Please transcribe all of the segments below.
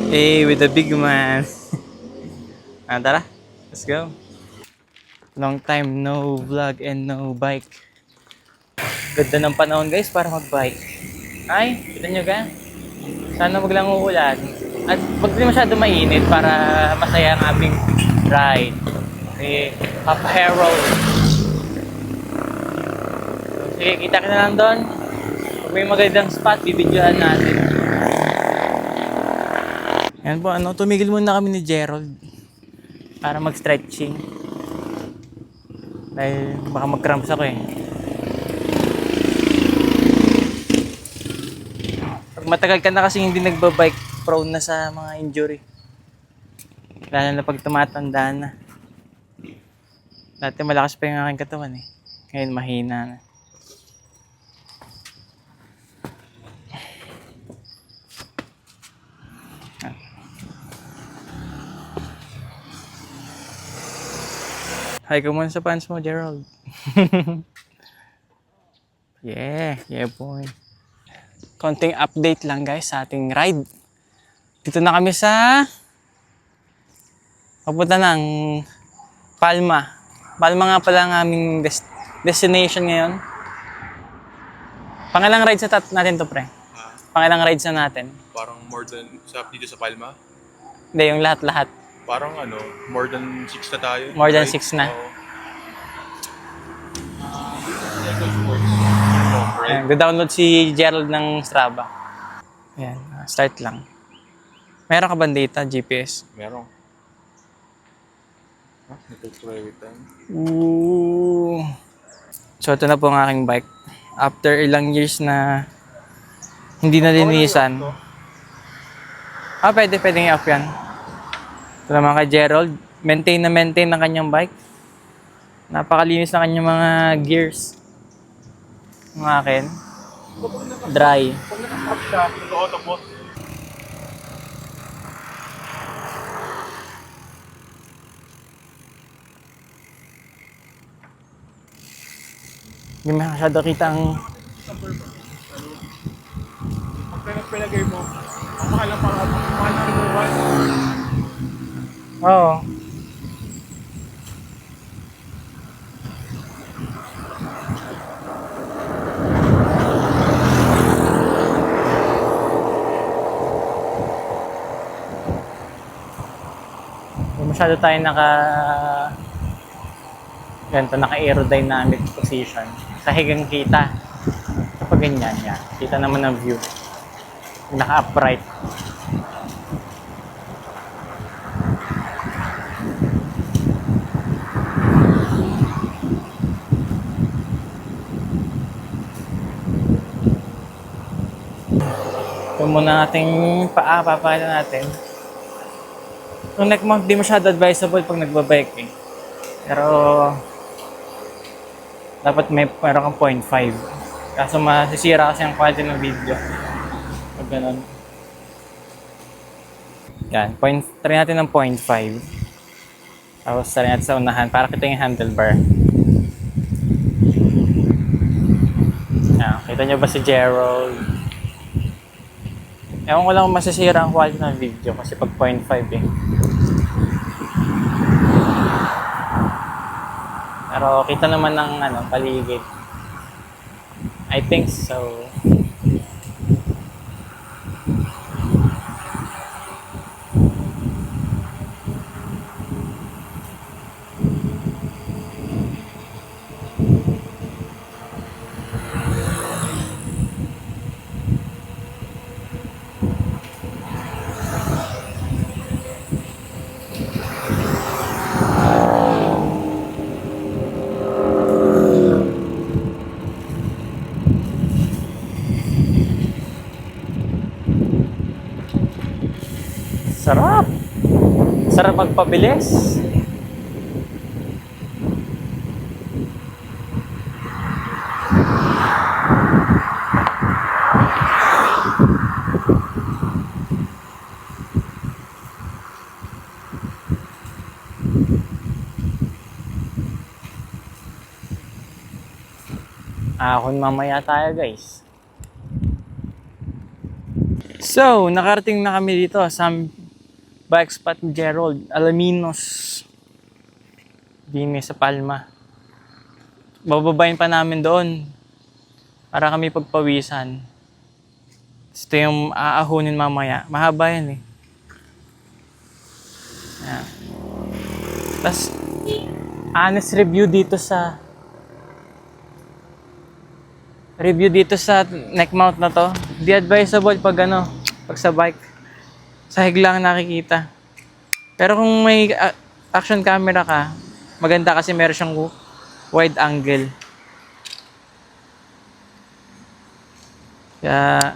Hey, with the big man. Tara, let's go. Long time no vlog and no bike. Ganda ng panahon guys para mag-bike. Ay, kita nyo ka? Sana wag lang uulan. At wag din masyado mainit para masaya ang aming ride. Okay, Papa Harold. Sige, kita ka na lang doon. Kung may magandang spot, bibidyohan natin. Yan po, tumigil muna kami ni Gerald para mag-stretching. Dahil baka mag-cramps ako eh. Pag matagal ka na kasi hindi nagbabike, prone na sa mga injury. Lalo na pag tumatanda na. Dati malakas pa yung aking katawan eh. Ngayon mahina na. Hi ka muna sa fans mo, Gerald. Yeah boy. Konting update lang guys sa ating ride. Dito na kami sa papunta ng Palma. Palma nga pala ang aming destination ngayon. Pangilang rides na natin to pre? Pangilang rides na natin? Parang more than dito sa Palma. Hindi, yung lahat-lahat. Parang more than 6 na tayo. More than 6 na. Ayan, go-download si Gerald ng Strava. Ayan, start lang. Meron ka ba data, GPS? Meron. Nag-try time. Ooh. So ito na po ang aking bike. After ilang years na hindi na linisan. Pwede i-off yan. Ito naman kay Gerald. Maintain ang kanyang bike. Napakalinis na kanyang mga gears. Ang akin. Dry. Pag naka-stop siya, nag-auto po. Hindi masyado kita ang... Pag pinagay mo, ang mahal lang para mahal na removal. Oo. Masyado tayo naka-aerodynamic position. Sa higang kita. Kapag ganyan yan, kita naman ang view. Naka-upright. Ito muna ating papakita natin. Yung neck mount, di masyado advisable pag nagbabike eh. Pero dapat meron kang 0.5. Kaso masisira kasi ang quality ng video. Pag ganun. Yan, try natin ng 0.5. Tapos try natin sa unahan para kita yung handlebar. Yan, kita nyo ba si Gerald? Ewan ko lang kung masisira ang quality ng video kasi pag 0.5 eh. Pero kita naman ng paligid. I think so. Sarap! Sarap magpabilis. Ahon mamaya tayo guys. So, nakarating na kami dito sa bike spot ni Gerald, Alaminos. Dini sa Palma. Bababayin pa namin doon para kami pagpawisan. Ito yung aahunin mamaya. Mahaba yan eh. Ayan. Tapos, honest review dito sa neck mount na to. Di advisable pag pag sa bike. Sahig lang nakikita. Pero kung may action camera ka, maganda kasi meron siyang wide angle. Kaya,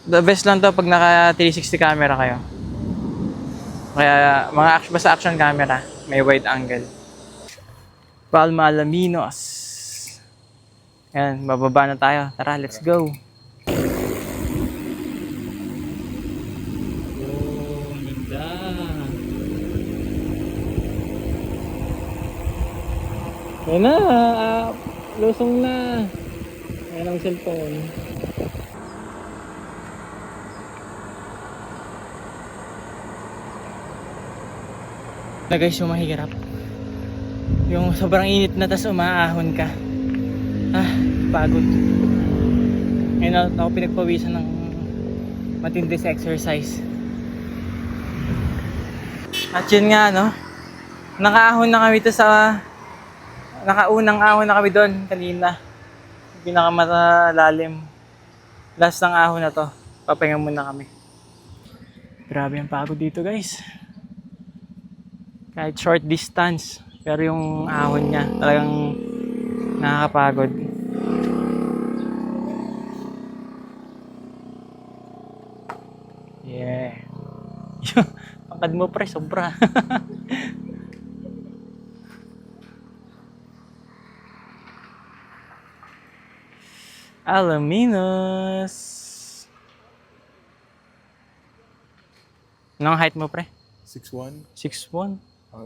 the best lang to pag naka 360 camera kayo. Kaya, basta action camera, may wide angle. Palma Alaminos. Yan, bababa na tayo. Tara, let's go. Ayan na, lusong na. Ayan ang cellphone. Na guys, yung mahirap. Yung sobrang init na tas umaahon ka. Pagod. Ngayon ako pinagpawisan ng matindi sa exercise. At yun nga, nakaahon na kami nakaunang ahon na kami doon kanina. Pinakamalalim. Last ng ahon na to. Papahinga muna kami. Grabe ang pagod dito guys. Kahit short distance. Pero yung ahon niya talagang nakakapagod. Yeah. Pangkad mo pre, sobra. Alaminos. Anong height mo pre? 6'1". 6'1".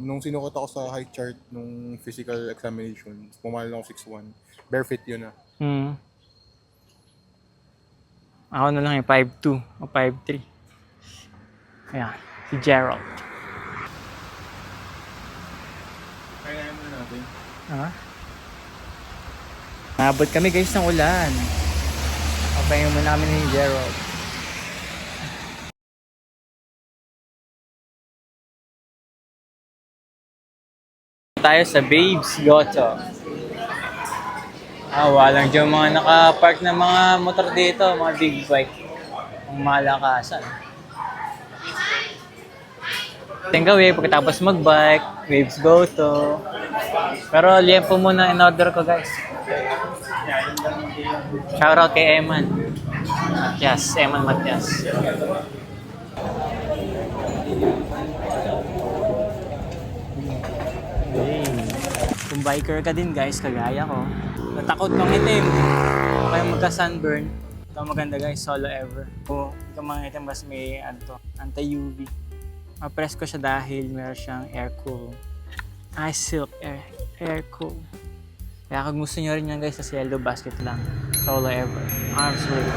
Nung sinukot ako sa height chart nung physical examination, pumalo lang ako 6'1". Bare feet yun ah. Ako na lang yung 5'2" o 5'3". Ayan, si Gerald. Kaya naman natin. Naabot kami guys ng ulan. Papahinga muna namin ni Gerald. Tayo sa Babes Goto. Walang dyan mga nakapark na mga motor dito, mga big bike. Ang malakasan. Think away pagkatapos mag-bike, Babes Goto. Pero liempo muna in-order ko guys. Shoutout kay Eman. Matias, Eman Matias. Kung biker ka din guys, kagaya ko, natakot kang itim, o kaya magka-sunburn, ito maganda guys, Solo Ever. O ito mga itim, mas may anti-UV. Ma-press ko siya dahil meron siyang air cool. Silk air cool. Kaya kung gusto nyo rin yan guys, sa Cielo Basket lang. Solo Ever. Arms width.